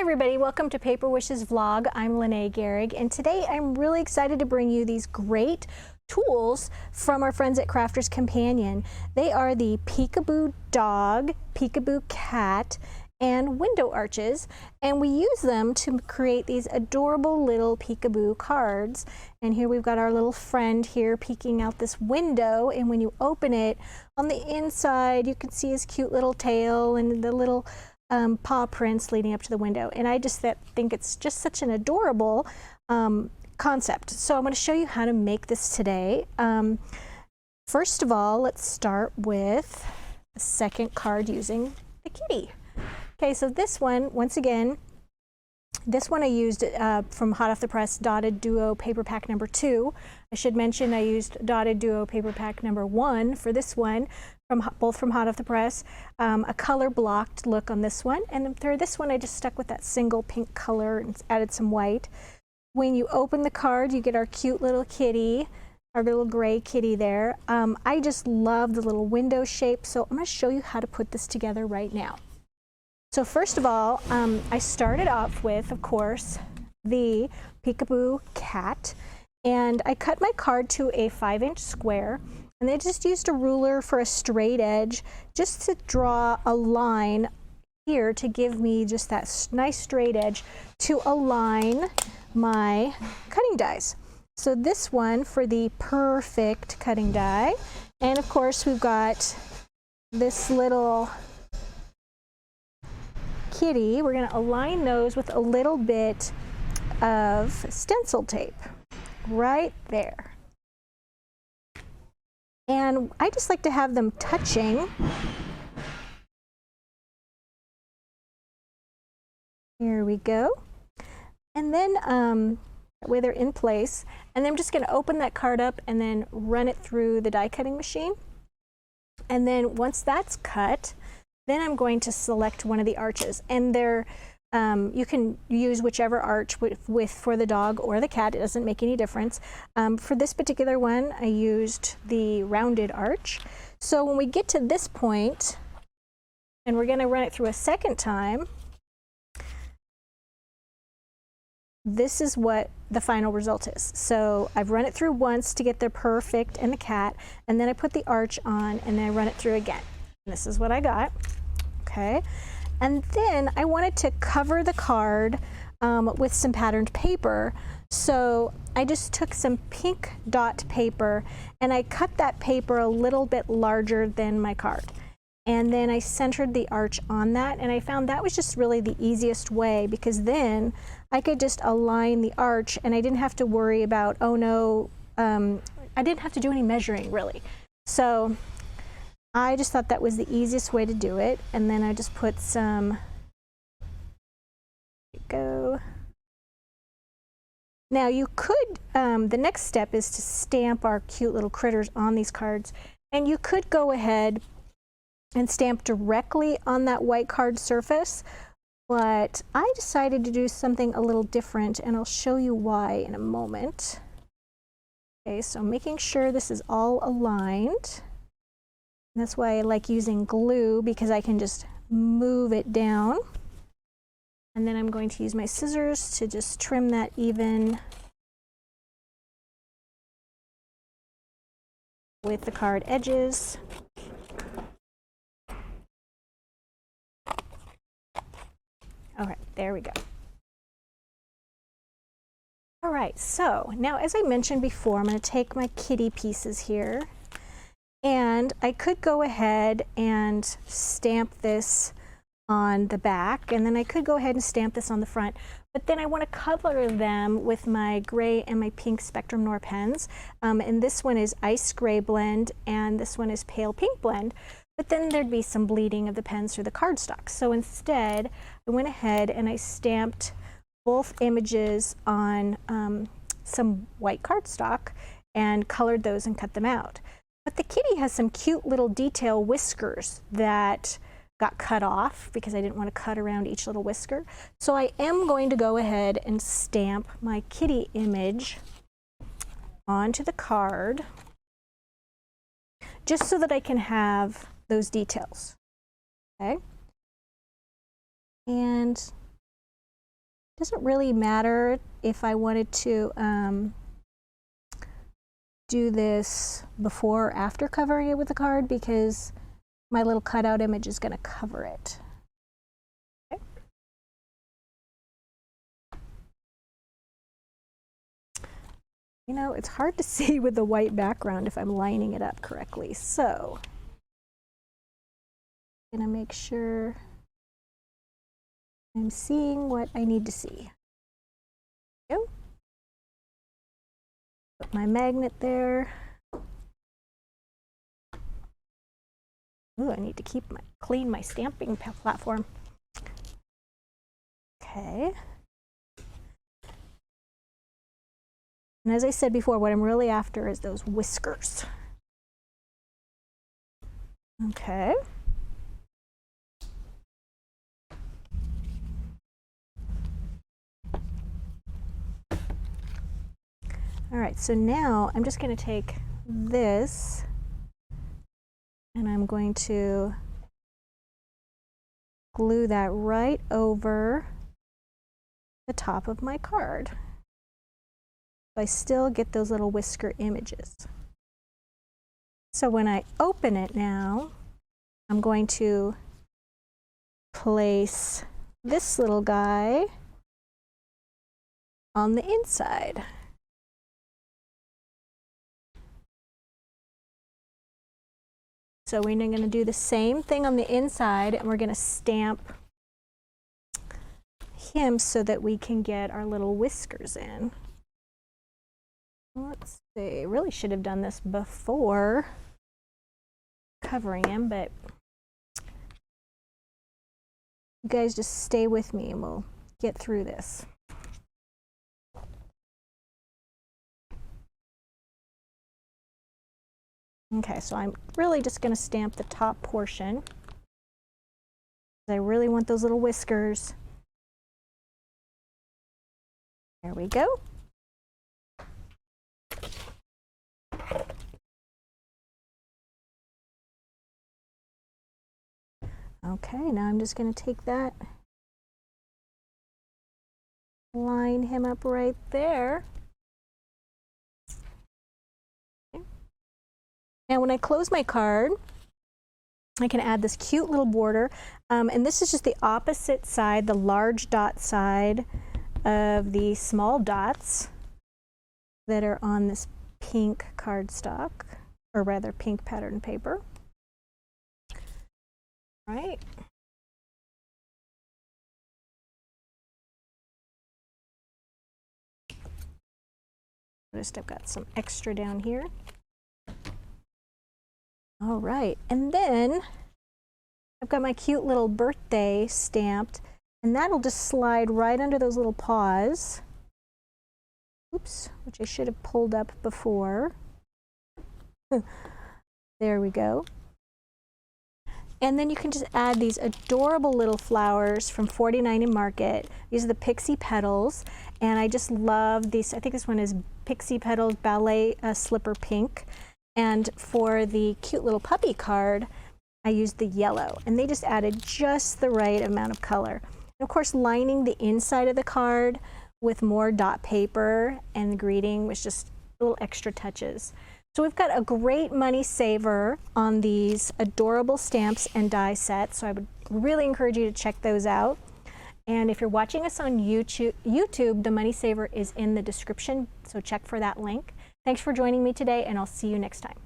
Hi everybody, welcome to Paper Wishes Vlog. I'm Lene Gehrig, and today I'm really excited to bring you these great tools from our friends at Crafters Companion. They are the Peekaboo Dog, Peekaboo Cat, and window arches, and we use them to create these adorable little peekaboo cards. And here we've got our little friend here peeking out this window, and when you open it, on the inside you can see his cute little tail and the little paw prints leading up to the window. And I just think it's just such an adorable concept. So I'm going to show you how to make this today. First of all, let's start with the second card using the kitty. Okay, so this one, once again, this one I used from Hot Off the Press Dotted Duo Paper Pack number 2. I should mention I used Dotted Duo Paper Pack number 1 for this one, both from Hot Off the Press. A color blocked look on this one, and for this one I just stuck with that single pink color and added some white. When you open the card, you get our cute little kitty, our little gray kitty there. I just love the little window shape, so I'm going to show you how to put this together right now. So first of all, I started off with, of course, the Peekaboo Cat, and I cut my card to a 5-inch square, and I just used a ruler for a straight edge just to draw a line here to give me just that nice straight edge to align my cutting dies. So this one for the perfect cutting die, and of course we've got this little kitty. We're going to align those with a little bit of stencil tape right there. And I just like to have them touching. Here we go. And then that way they're in place. And then I'm just going to open that card up and then run it through the die cutting machine. And then once that's cut, then I'm going to select one of the arches, and you can use whichever arch for the dog or the cat. It doesn't make any difference. For this particular one, I used the rounded arch. So when we get to this point, and we're going to run it through a second time, this is what the final result is. So I've run it through once to get the perfect and the cat, and then I put the arch on, and then I run it through again. This is what I got. Okay, and then I wanted to cover the card with some patterned paper, so I just took some pink dot paper and I cut that paper a little bit larger than my card, and then I centered the arch on that, and I found that was just really the easiest way, because then I could just align the arch and I didn't have to worry about, oh no, I didn't have to do any measuring really. So I just thought that was the easiest way to do it, and then I just put some, there you go. Now you could, the next step is to stamp our cute little critters on these cards, and you could go ahead and stamp directly on that white card surface, but I decided to do something a little different, and I'll show you why in a moment. Okay, so making sure this is all aligned. That's why I like using glue, because I can just move it down. And then I'm going to use my scissors to just trim that even with the card edges. All right, there we go. All right, so now as I mentioned before, I'm going to take my kitty pieces here. And I could go ahead and stamp this on the back, and then I could go ahead and stamp this on the front, but then I want to cover them with my gray and my pink Spectrum Noir pens. And this one is Ice Gray Blend, and this one is Pale Pink Blend, but then there'd be some bleeding of the pens through the cardstock. So instead, I went ahead and I stamped both images on some white cardstock and colored those and cut them out. But the kitty has some cute little detail whiskers that got cut off because I didn't want to cut around each little whisker. So I am going to go ahead and stamp my kitty image onto the card just so that I can have those details. Okay? And Doesn't really matter if I wanted to do this before or after covering it with the card, because my little cutout image is going to cover it. Okay. You know, it's hard to see with the white background if I'm lining it up correctly, so I'm going to make sure I'm seeing what I need to see. Go. Put my magnet there. Ooh, I need to clean my stamping platform. Okay. And as I said before, what I'm really after is those whiskers. Okay. All right, so now I'm just going to take this and I'm going to glue that right over the top of my card. I still get those little whisker images. So when I open it now, I'm going to place this little guy on the inside. So we're going to do the same thing on the inside, and we're going to stamp him so that we can get our little whiskers in. Let's see, really should have done this before covering him, but you guys just stay with me and we'll get through this. Okay, so I'm really just going to stamp the top portion. I really want those little whiskers. There we go. Okay, now I'm just going to take that, line him up right there. Okay. Now when I close my card, I can add this cute little border, and this is just the opposite side, the large dot side of the small dots that are on this pink cardstock, or rather pink pattern paper. Right. Notice I've got some extra down here. All right, and then I've got my cute little birthday stamped, and that'll just slide right under those little paws. Oops, which I should have pulled up before. There we go. And then you can just add these adorable little flowers from 49 in Market. These are the Pixie Petals, and I just love these. I think this one is Pixie Petals Ballet Slipper Pink. And for the cute little puppy card, I used the yellow, and they just added just the right amount of color. And of course, lining the inside of the card with more dot paper and the greeting was just little extra touches. So we've got a great money saver on these adorable stamps and die sets, so I would really encourage you to check those out. And if you're watching us on YouTube, the money saver is in the description, so check for that link. Thanks for joining me today, and I'll see you next time.